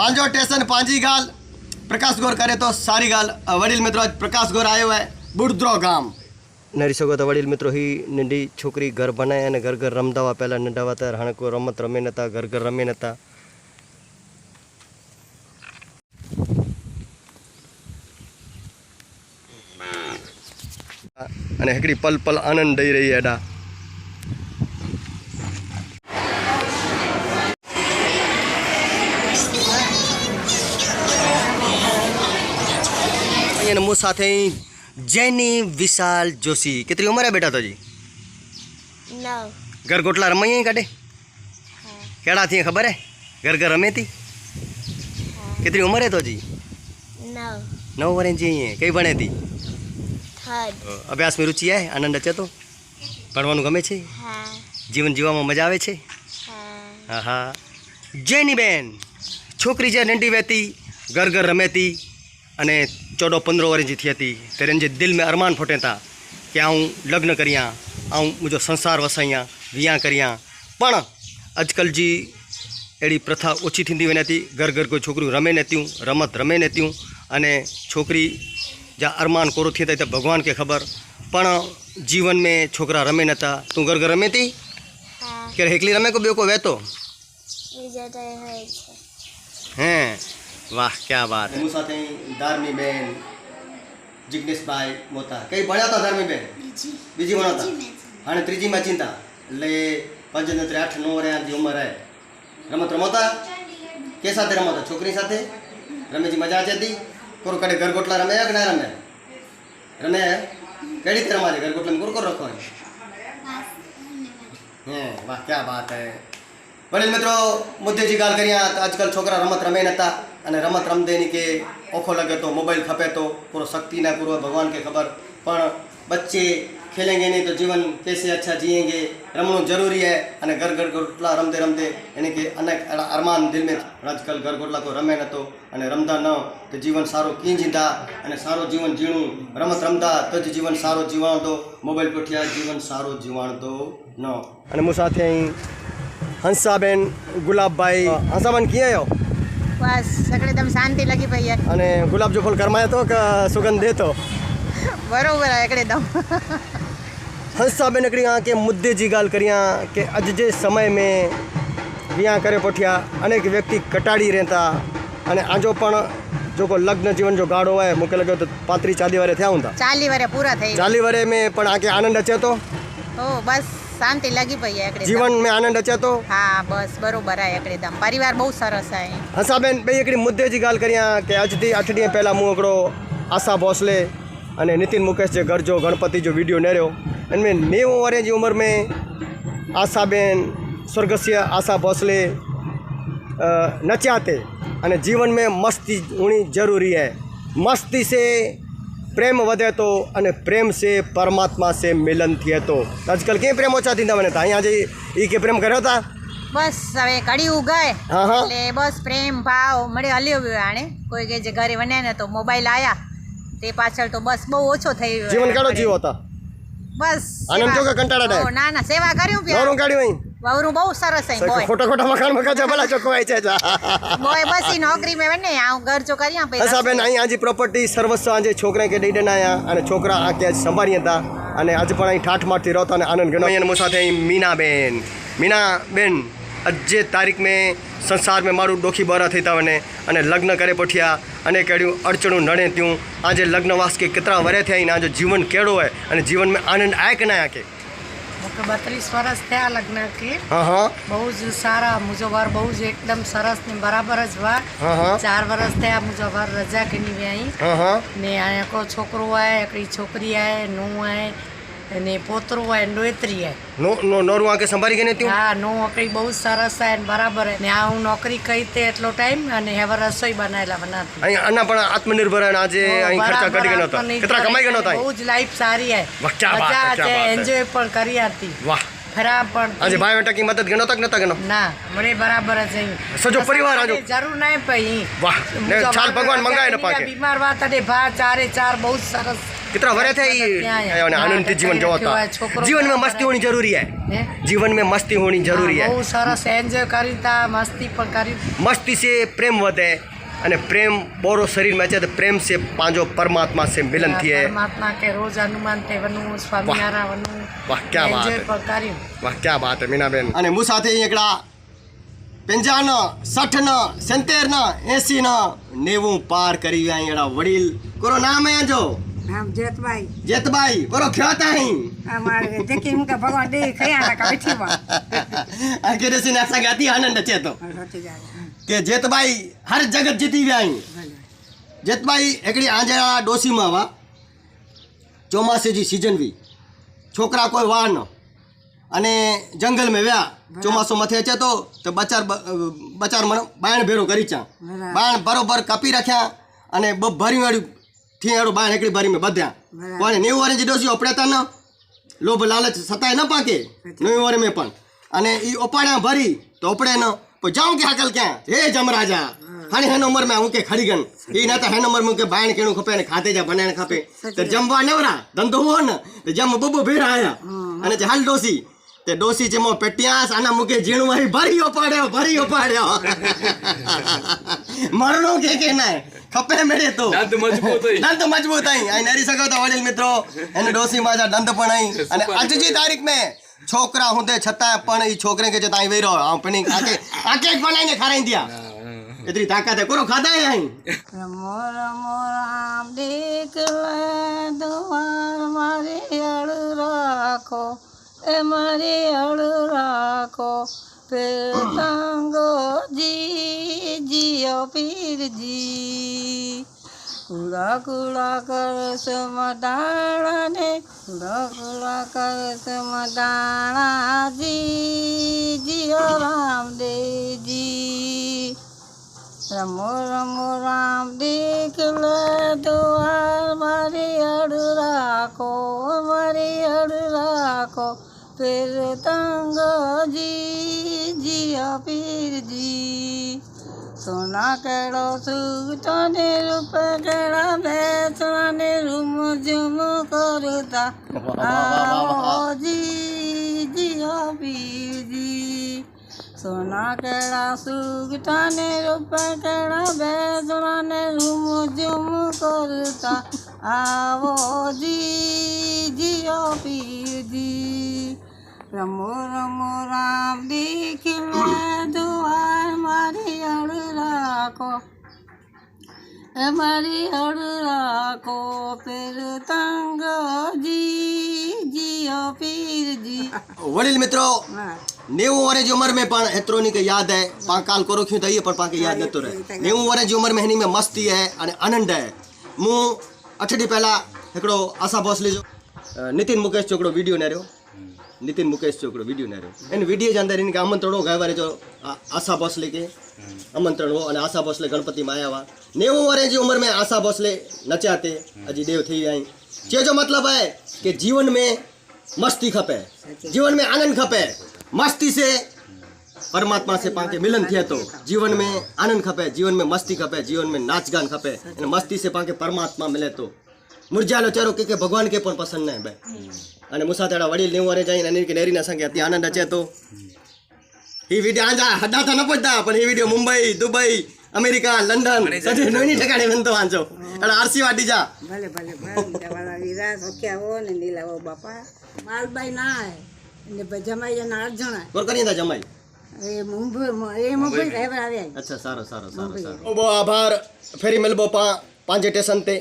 પાંજો station पांजी गाल प्रकाश गौर करे तो सारी गाल वडील मित्रों प्रकाश गौर आयो है बुड़द्रो गाम नरी सको तो वडील मित्रों ही नंढी छोकरी घर बनाए अने घर घर रमता हुआ पहला नंढा हुआ था हाणे कोई रमत रमे नता घर घर रमे नता अने हिकड़ी पल पल आनंद दई रही है एडा मु साथे जैनी विशाल जोशी कितनी उम्र है बेटा तो जी 9 घर गोटला रमाई काटे केड़ा थी खबर है घर घर रमे थी कितनी उम्र है तो जी 9 वर्ष जी है कई बने थी अभ्यास में रुचि है आनंद अचे तो पढ़वानुं गमे छे जीवन जीवामां मजा आवे छे हाँ हाँ जैनी बेन छोकरी जे नंढी वेती घर घर रमे थी अने 14-15 वर्ष जी थी तेरे जे दिल में अरमान फुटे था कि आऊँ लग्न करियाँ आऊँ मुझो संसार वसाइयाँ वियाह करियाँ पण अजकल जी अड़ी प्रथा ओछी थी वने थी घर घर कोई छोकरियों रमे नथियूं रमत रमे नथियूं अने छोकरी जा अरमान कोरो थी तो भगवान के खबर पण जीवन में छोकरा रमे नता तू घर घर रमे थी के हेकली रमे को बे को वेतो हैं वाह क्या बात है साथे धार्मी बेन जिग्नेश भाई मोता कई भण्या था धार्मी बेन बीजी भणा था हाणे त्रीजी में चिंता ले 5-8-9 वर्ष की उम्र है रमत रमता के साथे रमता छोकरी साथे रमे जी मजा आती थी कोरो कड़े घर गोटला रमे कि ना रमे रमे केड़ी तरह मारे घर गोटला में कोर रखो है वाह क्या बात है वडील मित्रों मुद्दे जी गाल करिया तो आजकल छोकरा रमत रमे नता अने रमत रमदे नहीं के ओखो लगे तो मोबाइल खपे तो पूरा शक्ति ना पूरा भगवान के खबर पण बच्चे खेलेंगे नहीं तो जीवन कैसे अच्छा जिएंगे रमणु जरूरी है अने घर घर गोटला रमते रमते यानी कि अनेक अरमान दिल में आजकल घर गोटला को रमे नतो अने रमदा न तो जीवन सारो की जीता अने सारो जीवन जीणु रमत रमता तो ज जीवन सारो जीवाण दो मोबाइल पठिया जीवन सारो जीवाण दो न अने मु साथे हंसाबेन गुलाबभाई हंसाबेन किए आयो बस एकदम शांति लगी पई है अने गुलाब जो फूल करमाया तो का सुगंध दे तो बरोबर है एकदम हंसाबेन एकड़ी आ के मुद्दे जी गाल करिया के अज जे समय में वियाह करे पठिया अनेक व्यक्ति कटाड़ी रहता अने आजो पण जो को लग्न जीवन जो गाड़ो है मुके लगे तो 35-40 वर्ष थया हुंदा 40 वर्ष पूरा થઈ 40 वर्ष में पण आके आनंद अचे तो बस शांति लगी पई है एकदम जीवन में आनंद अचे तो हाँ बस बरोबर है एकदम परिवार बहुत सरस है हंसाबेन भाई एकड़ी मुद्दे जी गाल करिया के आज थी 8 ॾींहं पहला मु एकड़ो आशा भोसले अने नितिन मुकेश जे घर जो गणपति जो वीडियो नेरियो इनमें 90 वर्ष की उम्र में आशाबेन स्वर्गस्थ आशा भोसले नचाते अने जीवन में मस्ती होनी जरूरी है मस्ती से प्रेम वधे तो अने प्रेम से परमात्मा से मिलन थिए तो आजकल के प्रेम ओछा थींदा वने था अहींया जे ई के प्रेम कर्यो था बस हवे कड़ी उगाए हाँ हाँ એટલે બસ પ્રેમ ભાવ મળે હલ્યો આણે કોઈ કે જે ઘરે વને ને તો મોબાઈલ આયા તે પાછળ તો બસ બહુ ઓછો થઈ ગયો जीवन केड़ो जीवो था बस आनंद जो का कंटाळा दे ना ना सेवा કર્યું પ્યા नवरू काढ्यो અહીં વવરું બહુ સરસ છે બોય खोटा खोटा मकान में काचा भला चोको आई छे બોય બસ ઈ નોકરી में વને આ ઘર જો કર્યા પે हंसाबेन અહીં आजी प्रॉपर्टी सर्वस्व आजे छोकरा के दई देना आया अने छोकरा आके आज संभाळिया था अने आज पण અહીં ठाठ मारती रहता अने आनंद गणो અહીં मो साथे मीना बेन अजे तारीख में संसार में मारू डोखी बरा थीता वने अने लग्न करे पठिया अने केड़ियों अड़चणों नड़े त्यूं आज लग्नवास के कितना वरे थे आज जीवन केड़ो है अने जीवन में आनंद आए कि ना आए के 32 वर्ष थे लग्न के हाँ हाँ बहु ज सारा मुझो वर बहु ज एकदम सरस ने बराबर ज हुआ हाँ हाँ 4 वर्ष थे मुझो वर रजा कनी व्याई हाँ हाँ ने आया को छोकरो है एकड़ी छोकरी है नु है ने पोतरो है नोतरी है नोरू आके संभारी के नेती हाँ नो एकड़ी बहुत सरस है बराबर है ने आ हूँ नौकरी कई ते एटलो टाइम अने हेवर रसोई बनाएला बनाती અહીં અના પણ આત્મનિર્ભર અને આજે અહીં ખર્ચા કરી ગયો હતા કેટલા કમાઈ ગયો હતા बहुत लाइफ सारी है वाह क्या बात है क्या बात है एंजॉय पण करी आती वाह खराब पण આજે ભાઈ બેટા की मदद गणो तक नता गणो ना मरे बराबर है सजो परिवार आजो जरूर नहीं पई वाह ने छाल भगवान मंगाए न पाके बीमार बात अरे भा 4 बहुत सरस कितना वरे थे ये आनंद जीवन जो होता जीवन में मस्ती होनी जरूरी है હે? जीवन में मस्ती होनी जरूरी है બહુ સરસ એન્જોય કરી તા મસ્તી પણ કરી मस्ती से प्रेम વધે અને પ્રેમ બોરો શરીર में છે तो प्रेम से पांचो परमात्मा से मिलन थी है પરમાત્મા કે રોજ હનુમાન તે વનું સ્વામિનારાયણ વનું वाह क्या बात એન્જોય है પણ કર્યું વાહ क्या बात है मीनाबेन અને હું સાથે અહીં એકડા 55 60 70 80 90 પાર કરી ગયા અહીં એકડા વડીલ કોરો નામ है जो हम जेतबाई जेतबाई बोलो ख्याता ही हमारे देखी मुका भगवान दे खया ना का बैठी बा आखिर से ना सगाती आनंद છે તો रोटी जाए કે જેતબાઈ હર જગત જીતી ગયા અહીં જેતબાઈ એકડી આંજણા ડોસી માં વા ચોમાસે જી सीजन भी छोकरा कोई वाह न અને જંગલ में व्या ચોમાસો મથે છે તો બચાર મને બાણ ભેરો કરી ચા બાણ બરોબર કાપી રાખ્યા અને ભરી વાળી થી એડો બાણ એકડી ભરી में બધ્યા કોને 90 વર્ષની ડોસી ઓપડેતા ન લોભ લાલચ સતાય ન પાકે 90 વર્ષ में પણ અને ઈ ઓપાડ્યા ભરી તો ઓપડે ન तो जाऊं क्या हकल क्या हे जमराजा हाणे है नंबर में हूं के खड़ी गन ई ना तो है नंबर में के बाण केणु खपे ने खाते जा बनाने खपे तो जमवा नेवरा धंधो हो न तो जम बबो भेर आया अने जे हाल डोसी ते डोसी जे मो पेटियास आना मुके जीणु वही भरियो पाड्यो मरणो के ना खपे मेरे तो दंत मजबूत आई आई नरी सको तो वडील मित्रों एने डोसी माजा दंत पण आई अने आज जी तारीख में छोकरा होते छता पण ई छोकरे के जता आई वेरो अपनी आके बनाने खाराई दिया इतनी ताकत है कोरो खाता है आई रमो रमो राम देख ले द्वार मारे अड़ राखो ए मारे अड़ राखो फिर तंगो जी जियो पीर जी कूड़ा कूड़ा कर समदाना ने कूड़ा कूड़ा कर समदाना जी जियो राम दे जी रमो रमो राम देख ले द्वार मारे अड़ राखो फिर तंग जी जिया पीर जी सोना केड़ो सूतो ने रूप केड़ा बेचना ने रूम जुम करता आओ जी जिया पीर जी सोना केड़ा सूता ने रूप केड़ा बेचना ने रूम जुम करता आओ जी जिया पीर जी रमो रमो राम देख ले दुआर मारी अड़ राखो मारी अड़ राखो फिर तंग जी जियो पीर जी वडील मित्रों 90 वर्ष की उम्र में पण एतरो नी के याद है पा काल कोरो क्यों तई पण पाके याद नतो रहे 90 वर्ष की उम्र में हनी में मस्ती है अने आनंद है मु अठडी पहला एकड़ो आशा भोसले जो नितिन मुकेश चोकड़ो वीडियो ने रहो नितिन मुकेश चोकड़ो वीडियो ने रहो इन वीडियो के अंदर इनके आमंत्रण हो गए जो आशा भोसले के आमंत्रण हो अने आशा भोसले गणपति में आया हुआ 90 वर्ष की उम्र में आशा भोसले नचाते अजी देव थी आई जे जो मतलब है कि जीवन में मस्ती खपे जीवन में आनंद खपे मस्ती से परमात्मा से पाके मिलन थे तो जीवन में आनंद खपे जीवन में मस्ती खपे जीवन में नाच गान खपे अने मस्ती से पाके परमात्मा मिले तो मुरझालो चेहरो के भगवान के पण पसंद नहीं भाई अने मुसातेड़ा वडील 90 वर्ष जाईने अनिल के नेरीना संगे अति आनंद अचे तो ही वीडियो आजा हड्डा तो न पहुंचता पण ही video Mumbai Dubai America London सजे नोनी ठिकाणे बनतो वांचो अरे आरसी वाटी जा भले भले भले वाला वीरा सोख्या हो ने नीला हो बापा मालबाई ना है ने जमाई जना 8 जना कोर करी था जमाई मुंबई रहवर आवे अच्छा सारो सारो सारो सारो ओ बो आभार फेरी मिलबो पांजे स्टेशन ते